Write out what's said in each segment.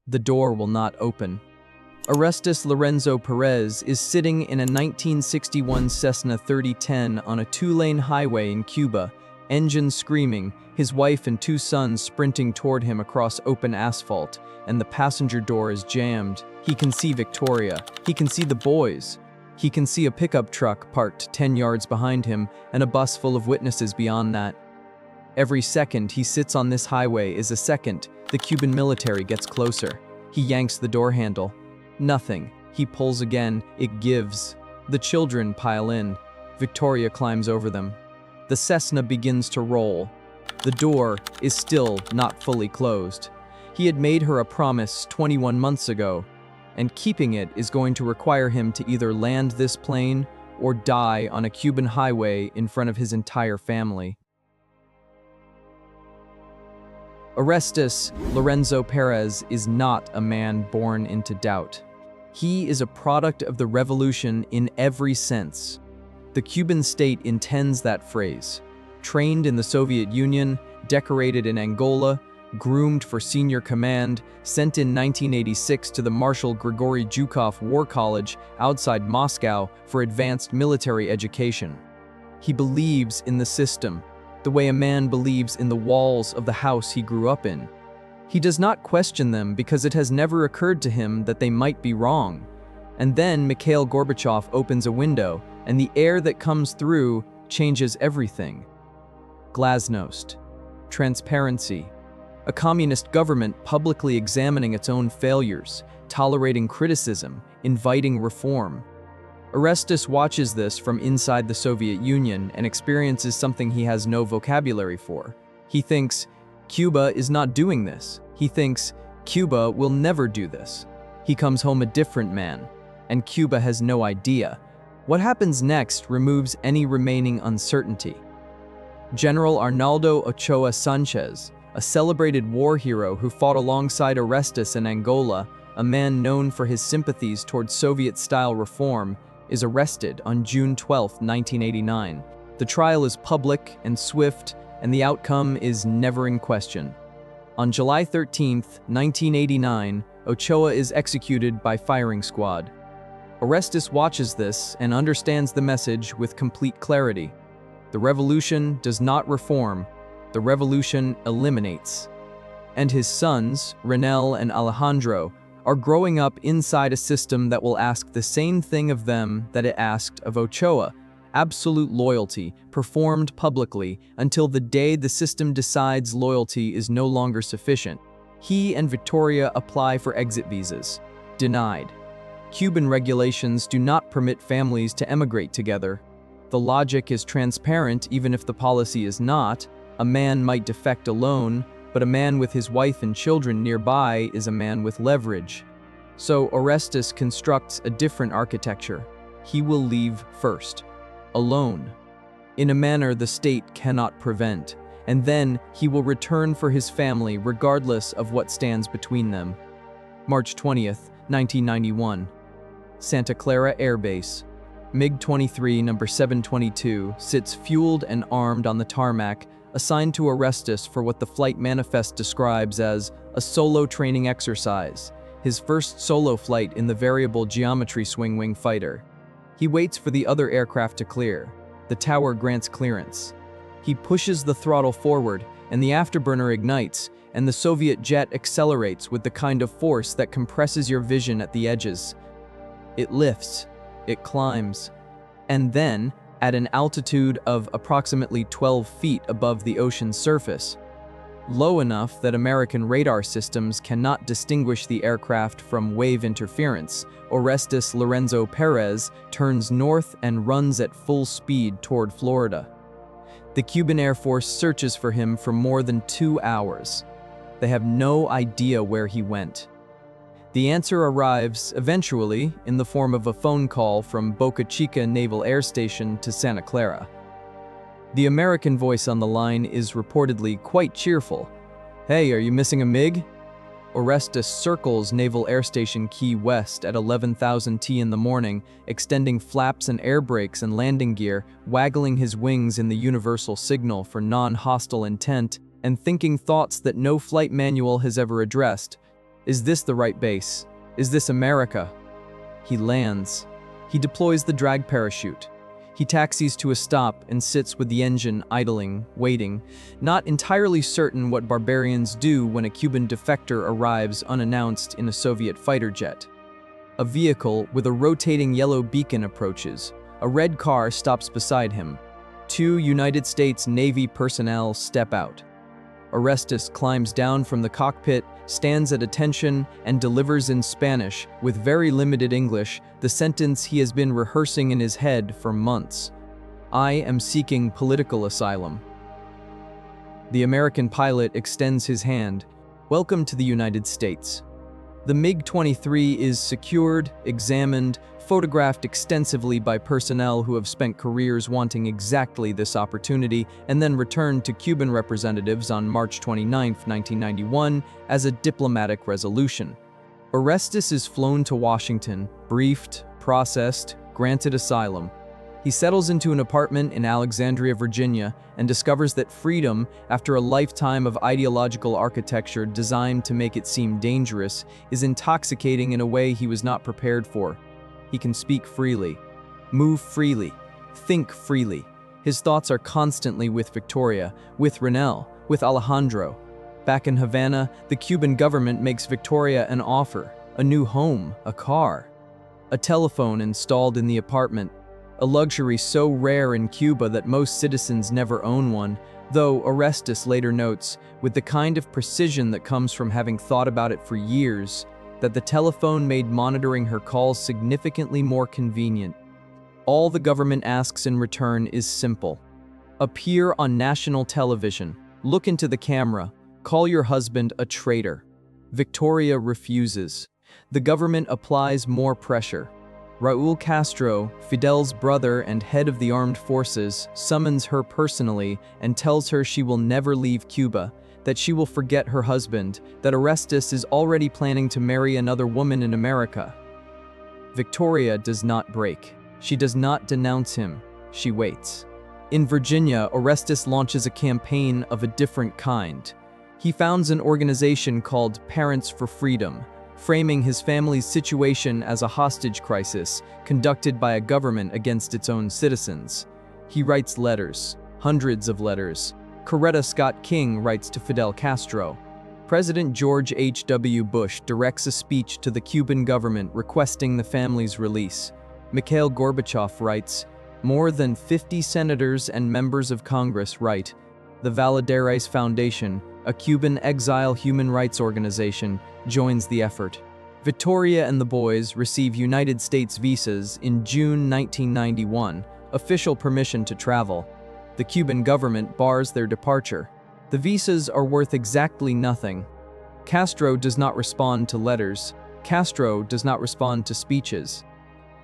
The door will not open. Orestes Lorenzo Perez is sitting in a 1961 Cessna 3010 on a two-lane highway in Cuba, engine screaming, his wife and two sons sprinting toward him across open asphalt, and the passenger door is jammed. He can see Victoria. He can see the boys. He can see a pickup truck parked 10 yards behind him and a bus full of witnesses beyond that. Every second he sits on this highway is a second the Cuban military gets closer. He yanks the door handle. Nothing. He pulls again. It gives. The children pile in. Victoria climbs over them. The Cessna begins to roll. The door is still not fully closed. He had made her a promise 21 months ago, and keeping it is going to require him to either land this plane or die on a Cuban highway in front of his entire family. Orestes Lorenzo Perez is not a man born into doubt. He is a product of the revolution in every sense. The Cuban state intends that phrase. Trained in the Soviet Union, decorated in Angola, groomed for senior command, sent in 1986 to the Marshal Grigory Zhukov War College outside Moscow for advanced military education. He believes in the system, the way a man believes in the walls of the house he grew up in. He does not question them because it has never occurred to him that they might be wrong. And then Mikhail Gorbachev opens a window, and the air that comes through changes everything. Glasnost. Transparency. A communist government publicly examining its own failures, tolerating criticism, inviting reform. Orestes watches this from inside the Soviet Union and experiences something he has no vocabulary for. He thinks, Cuba is not doing this. He thinks, Cuba will never do this. He comes home a different man, and Cuba has no idea. What happens next removes any remaining uncertainty. General Arnaldo Ochoa Sanchez, a celebrated war hero who fought alongside Orestes in Angola, a man known for his sympathies toward Soviet-style reform, is arrested on June 12, 1989. The trial is public and swift, and the outcome is never in question. On July 13, 1989, Ochoa is executed by firing squad. Orestes watches this and understands the message with complete clarity. The revolution does not reform, the revolution eliminates. And his sons, Renel and Alejandro, are growing up inside a system that will ask the same thing of them that it asked of Ochoa: absolute loyalty, performed publicly until the day the system decides loyalty is no longer sufficient. He and Victoria apply for exit visas. Denied. Cuban regulations do not permit families to emigrate together. The logic is transparent even if the policy is not. A man might defect alone, but a man with his wife and children nearby is a man with leverage. So Orestes constructs a different architecture. He will leave first, alone, in a manner the state cannot prevent, and then he will return for his family regardless of what stands between them. March 20th, 1991. Santa Clara Air Base. MiG-23 number 722 sits fueled and armed on the tarmac, assigned to Orestes for what the flight manifest describes as a solo training exercise, his first solo flight in the variable geometry swing-wing fighter. He waits for the other aircraft to clear. The tower grants clearance. He pushes the throttle forward, and the afterburner ignites, and the Soviet jet accelerates with the kind of force that compresses your vision at the edges. It lifts, it climbs, and then, at an altitude of approximately 12 feet above the ocean's surface, low enough that American radar systems cannot distinguish the aircraft from wave interference, Orestes Lorenzo Perez turns north and runs at full speed toward Florida. The Cuban Air Force searches for him for more than 2 hours. They have no idea where he went. The answer arrives, eventually, in the form of a phone call from Boca Chica Naval Air Station to Santa Clara. The American voice on the line is reportedly quite cheerful. "Hey, are you missing a MiG?" Orestes circles Naval Air Station Key West at 11,000 T in the morning, extending flaps and air brakes and landing gear, waggling his wings in the universal signal for non-hostile intent, and thinking thoughts that no flight manual has ever addressed. Is this the right base? Is this America? He lands. He deploys the drag parachute. He taxis to a stop and sits with the engine idling, waiting, not entirely certain what barbarians do when a Cuban defector arrives unannounced in a Soviet fighter jet. A vehicle with a rotating yellow beacon approaches. A red car stops beside him. 2 United States Navy personnel step out. Orestes climbs down from the cockpit, stands at attention, and delivers in Spanish, with very limited English, the sentence he has been rehearsing in his head for months. I am seeking political asylum. The American pilot extends his hand. Welcome to the United States. The MiG-23 is secured, examined, photographed extensively by personnel who have spent careers wanting exactly this opportunity, and then returned to Cuban representatives on March 29, 1991, as a diplomatic resolution. Orestes is flown to Washington, briefed, processed, granted asylum. He settles into an apartment in Alexandria, Virginia, and discovers that freedom, after a lifetime of ideological architecture designed to make it seem dangerous, is intoxicating in a way he was not prepared for. He can speak freely, move freely, think freely. His thoughts are constantly with Victoria, with Renel, with Alejandro. Back in Havana, the Cuban government makes Victoria an offer, a new home, a car, a telephone installed in the apartment, a luxury so rare in Cuba that most citizens never own one, though Orestes later notes, with the kind of precision that comes from having thought about it for years, that the telephone made monitoring her calls significantly more convenient. All the government asks in return is simple. Appear on national television, look into the camera, call your husband a traitor. Victoria refuses. The government applies more pressure. Raúl Castro, Fidel's brother and head of the armed forces, summons her personally and tells her she will never leave Cuba, that she will forget her husband, that Orestes is already planning to marry another woman in America. Victoria does not break. She does not denounce him. She waits. In Virginia, Orestes launches a campaign of a different kind. He founds an organization called Parents for Freedom, framing his family's situation as a hostage crisis conducted by a government against its own citizens. He writes letters, hundreds of letters. Coretta Scott King writes to Fidel Castro. President George H.W. Bush directs a speech to the Cuban government requesting the family's release. Mikhail Gorbachev writes, more than 50 senators and members of Congress write. The Valadares Foundation, a Cuban exile human rights organization, joins the effort. Victoria and the boys receive United States visas in June 1991, official permission to travel. The Cuban government bars their departure. The visas are worth exactly nothing. Castro does not respond to letters. Castro does not respond to speeches.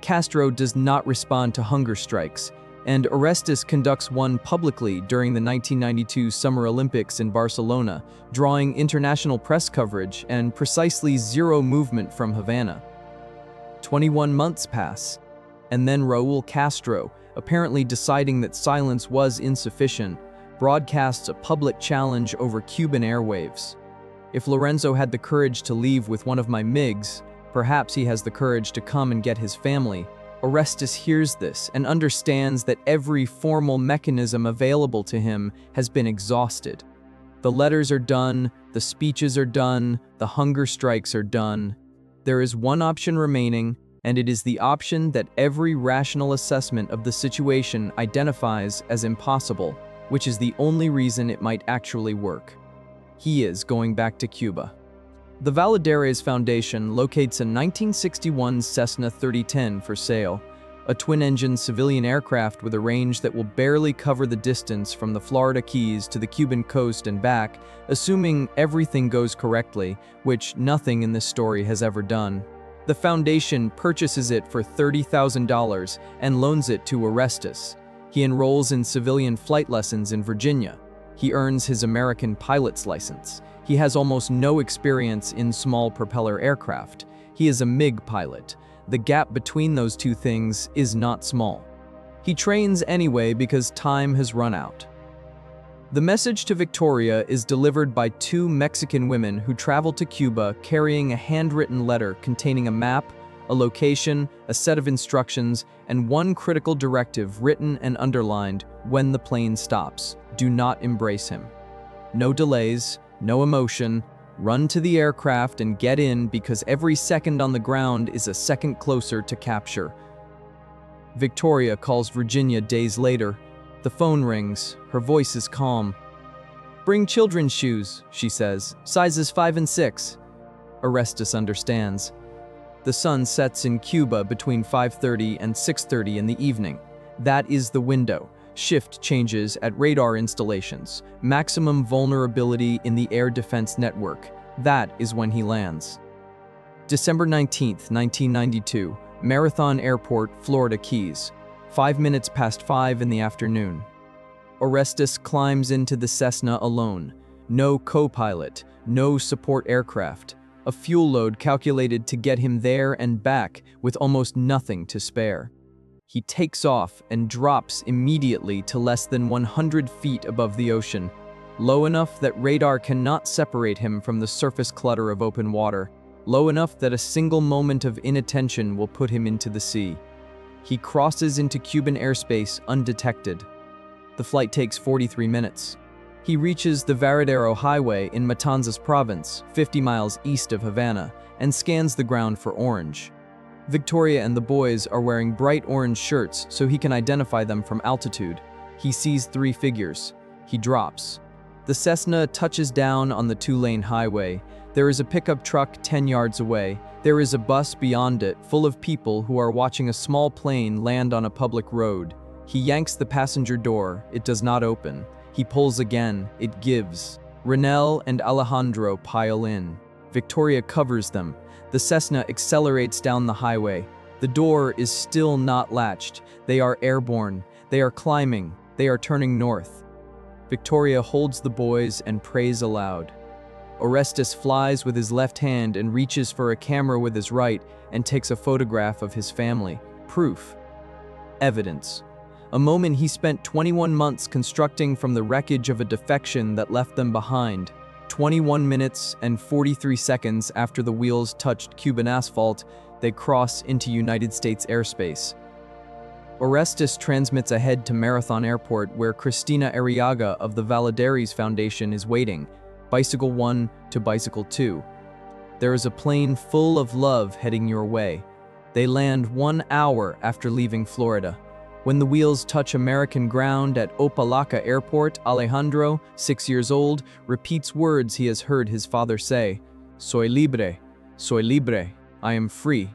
Castro does not respond to hunger strikes, and Orestes conducts one publicly during the 1992 Summer Olympics in Barcelona, drawing international press coverage and precisely zero movement from Havana. 21 months pass, and then Raúl Castro, apparently deciding that silence was insufficient, broadcasts a public challenge over Cuban airwaves. If Lorenzo had the courage to leave with one of my MiGs, perhaps he has the courage to come and get his family. Orestes hears this and understands that every formal mechanism available to him has been exhausted. The letters are done, the speeches are done, the hunger strikes are done. There is one option remaining, and it is the option that every rational assessment of the situation identifies as impossible, which is the only reason it might actually work. He is going back to Cuba. The Valadares Foundation locates a 1961 Cessna 3010 for sale, a twin-engine civilian aircraft with a range that will barely cover the distance from the Florida Keys to the Cuban coast and back, assuming everything goes correctly, which nothing in this story has ever done. The foundation purchases it for $30,000 and loans it to Orestes. He enrolls in civilian flight lessons in Virginia. He earns his American pilot's license. He has almost no experience in small propeller aircraft. He is a MiG pilot. The gap between those two things is not small. He trains anyway because time has run out. The message to Victoria is delivered by two Mexican women who travel to Cuba carrying a handwritten letter containing a map, a location, a set of instructions, and one critical directive written and underlined: when the plane stops, do not embrace him. No delays, no emotion. Run to the aircraft and get in, because every second on the ground is a second closer to capture. Victoria calls Virginia days later. The phone rings. Her voice is calm. "Bring children's shoes," she says. "Sizes 5 and 6. Orestes understands. The sun sets in Cuba between 5:30 and 6:30 in the evening. That is the window. Shift changes at radar installations. Maximum vulnerability in the air defense network. That is when he lands. December 19th, 1992, Marathon Airport, Florida Keys. 5 minutes past 5 in the afternoon. Orestes climbs into the Cessna alone. No co-pilot, no support aircraft. A fuel load calculated to get him there and back with almost nothing to spare. He takes off and drops immediately to less than 100 feet above the ocean, low enough that radar cannot separate him from the surface clutter of open water, low enough that a single moment of inattention will put him into the sea. He crosses into Cuban airspace undetected. The flight takes 43 minutes. He reaches the Varadero Highway in Matanzas province, 50 miles east of Havana, and scans the ground for orange. Victoria and the boys are wearing bright orange shirts so he can identify them from altitude. He sees 3 figures. He drops. The Cessna touches down on the 2-lane highway. There is a pickup truck 10 yards away. There is a bus beyond it, full of people who are watching a small plane land on a public road. He yanks the passenger door. It does not open. He pulls again. It gives. Renel and Alejandro pile in. Victoria covers them. The Cessna accelerates down the highway. The door is still not latched. They are airborne. They are climbing. They are turning north. Victoria holds the boys and prays aloud. Orestes flies with his left hand and reaches for a camera with his right and takes a photograph of his family. Proof. Evidence. A moment he spent 21 months constructing from the wreckage of a defection that left them behind. 21 minutes and 43 seconds after the wheels touched Cuban asphalt, they cross into United States airspace. Orestes transmits ahead to Marathon Airport, where Cristina Arriaga of the Valadares Foundation is waiting, Bicycle 1 to Bicycle 2. There is a plane full of love heading your way. They land 1 hour after leaving Florida. When the wheels touch American ground at Opalaca Airport, Alejandro, 6 years old, repeats words he has heard his father say: "Soy libre, soy libre, I am free."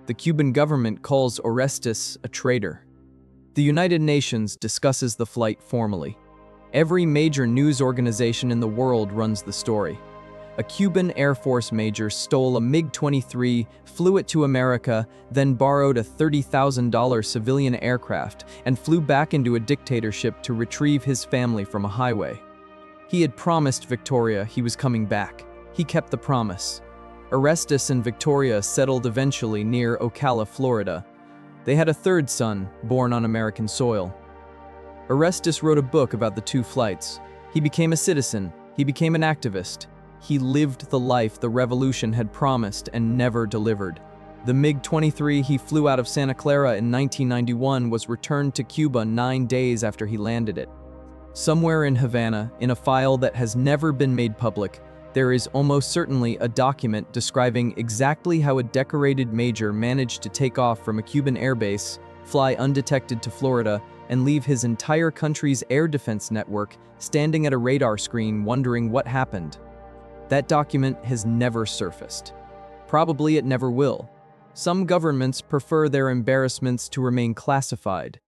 The Cuban government calls Orestes a traitor. The United Nations discusses the flight formally. Every major news organization in the world runs the story. A Cuban Air Force major stole a MiG-23, flew it to America, then borrowed a $30,000 civilian aircraft and flew back into a dictatorship to retrieve his family from a highway. He had promised Victoria he was coming back. He kept the promise. Orestes and Victoria settled eventually near Ocala, Florida. They had a 3rd son, born on American soil. Orestes wrote a book about the 2 flights. He became a citizen. He became an activist. He lived the life the revolution had promised and never delivered. The MiG-23 he flew out of Santa Clara in 1991 was returned to Cuba 9 days after he landed it. Somewhere in Havana, in a file that has never been made public, there is almost certainly a document describing exactly how a decorated major managed to take off from a Cuban airbase, fly undetected to Florida, and leave his entire country's air defense network standing at a radar screen wondering what happened. That document has never surfaced. Probably it never will. Some governments prefer their embarrassments to remain classified.